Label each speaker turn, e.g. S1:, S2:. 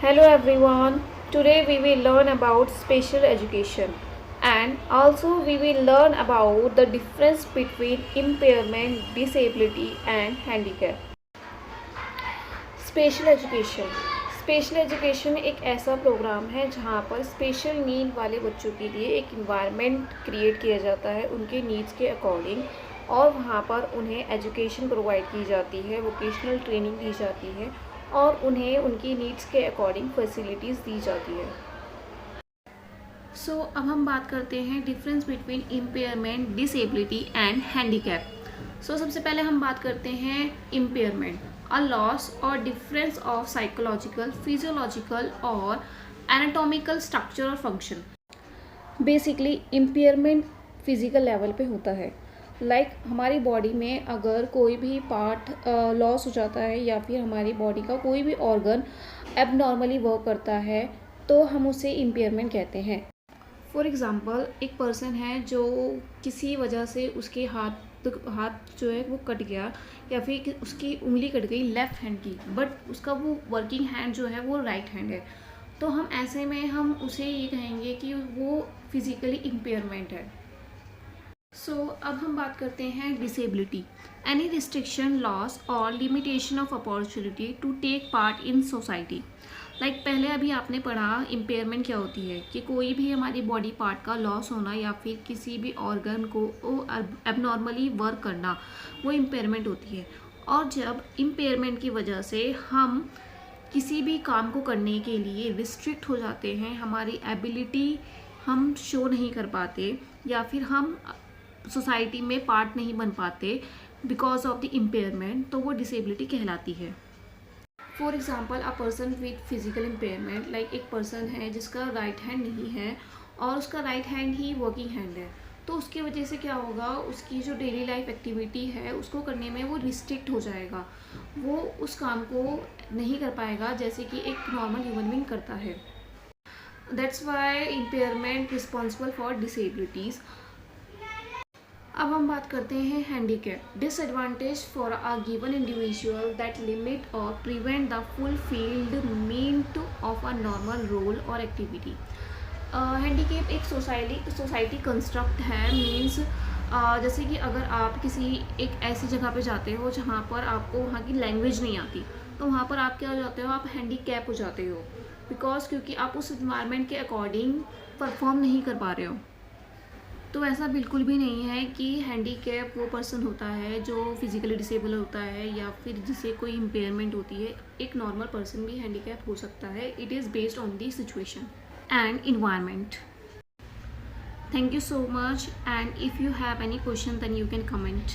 S1: Hello everyone. Today we will learn about special education and also we will learn about the difference between impairment, disability and handicap. Special education एक ऐसा programme है जहाँ पर special need वाले बच्चों के लिए एक इन्वायरमेंट क्रिएट किया जाता है उनके नीड्स के अकॉर्डिंग और वहाँ पर उन्हें एजुकेशन प्रोवाइड की जाती है, वोकेशनल ट्रेनिंग दी जाती है और उन्हें उनकी नीड्स के अकॉर्डिंग फैसिलिटीज़ दी जाती है। अब हम बात करते हैं difference between impairment, disability and handicap. सबसे पहले हम बात करते हैं इम्पेयरमेंट, अ लॉस और डिफरेंस ऑफ साइकोलॉजिकल, फिजियोलॉजिकल और एनाटॉमिकल स्ट्रक्चर और function. Basically impairment physical level पे होता है। हमारी बॉडी में अगर कोई भी पार्ट लॉस हो जाता है या फिर हमारी बॉडी का कोई भी ऑर्गन एबनॉर्मली वर्क करता है तो हम उसे इम्पेयरमेंट कहते हैं। फॉर एग्ज़ाम्पल, एक पर्सन है जो किसी वजह से उसके हाथ जो है वो कट गया या फिर उसकी उंगली कट गई लेफ़्ट हैंड की, बट उसका वो वर्किंग हैंड जो है वो राइट हैंड है, तो हम ऐसे में हम उसे ये कहेंगे कि वो फिज़िकली इम्पेयरमेंट है। अब हम बात करते हैं डिसेबिलिटी, एनी रिस्ट्रिक्शन, लॉस और limitation of opportunity to take part in society. पहले अभी आपने पढ़ा इम्पेयरमेंट क्या होती है कि कोई भी हमारी बॉडी पार्ट का लॉस होना या फिर किसी भी ऑर्गन को एबनॉर्मली वर्क करना, वो इम्पेयरमेंट होती है। और जब इम्पेयरमेंट की वजह से हम किसी भी काम को करने के लिए रिस्ट्रिक्ट हो जाते हैं, हमारी एबिलिटी हम शो नहीं कर पाते या फिर हम सोसाइटी में पार्ट नहीं बन पाते बिकॉज ऑफ द इम्पेयरमेंट, तो वो डिसेबिलिटी कहलाती है। For example, a person with physical impairment, एक पर्सन है जिसका राइट हैंड नहीं है और उसका राइट हैंड ही वर्किंग हैंड है, तो उसकी वजह से क्या होगा, उसकी जो डेली लाइफ एक्टिविटी है उसको करने में वो रिस्ट्रिक्ट हो जाएगा, वो उस काम को नहीं कर पाएगा जैसे कि एक नॉर्मल ह्यूमन बीइंग करता है। That's why impairment responsible for disabilities. अब हम बात करते हैं handicap, disadvantage for a given individual that limit or prevent the fulfilment of a normal role or activity. Handicap एक सोसाइटी कंस्ट्रक्ट है, means जैसे कि अगर आप किसी एक ऐसी जगह पे जाते हो जहाँ पर आपको वहाँ की लैंग्वेज नहीं आती, तो वहाँ पर आप क्या हो जाते हो, आप हैंडीकैप हो जाते हो क्योंकि आप उस इन्वायरमेंट के अकॉर्डिंग परफॉर्म नहीं कर पा रहे हो। तो ऐसा बिल्कुल भी नहीं है कि हैंडीकैप वो पर्सन होता है जो फिजिकली डिसेबल होता है या फिर जिसे कोई इम्पेयरमेंट होती है। एक नॉर्मल पर्सन भी हैंडीकैप हो सकता है। It is based on the situation and environment. Thank you so much, and if you have any question then you can comment.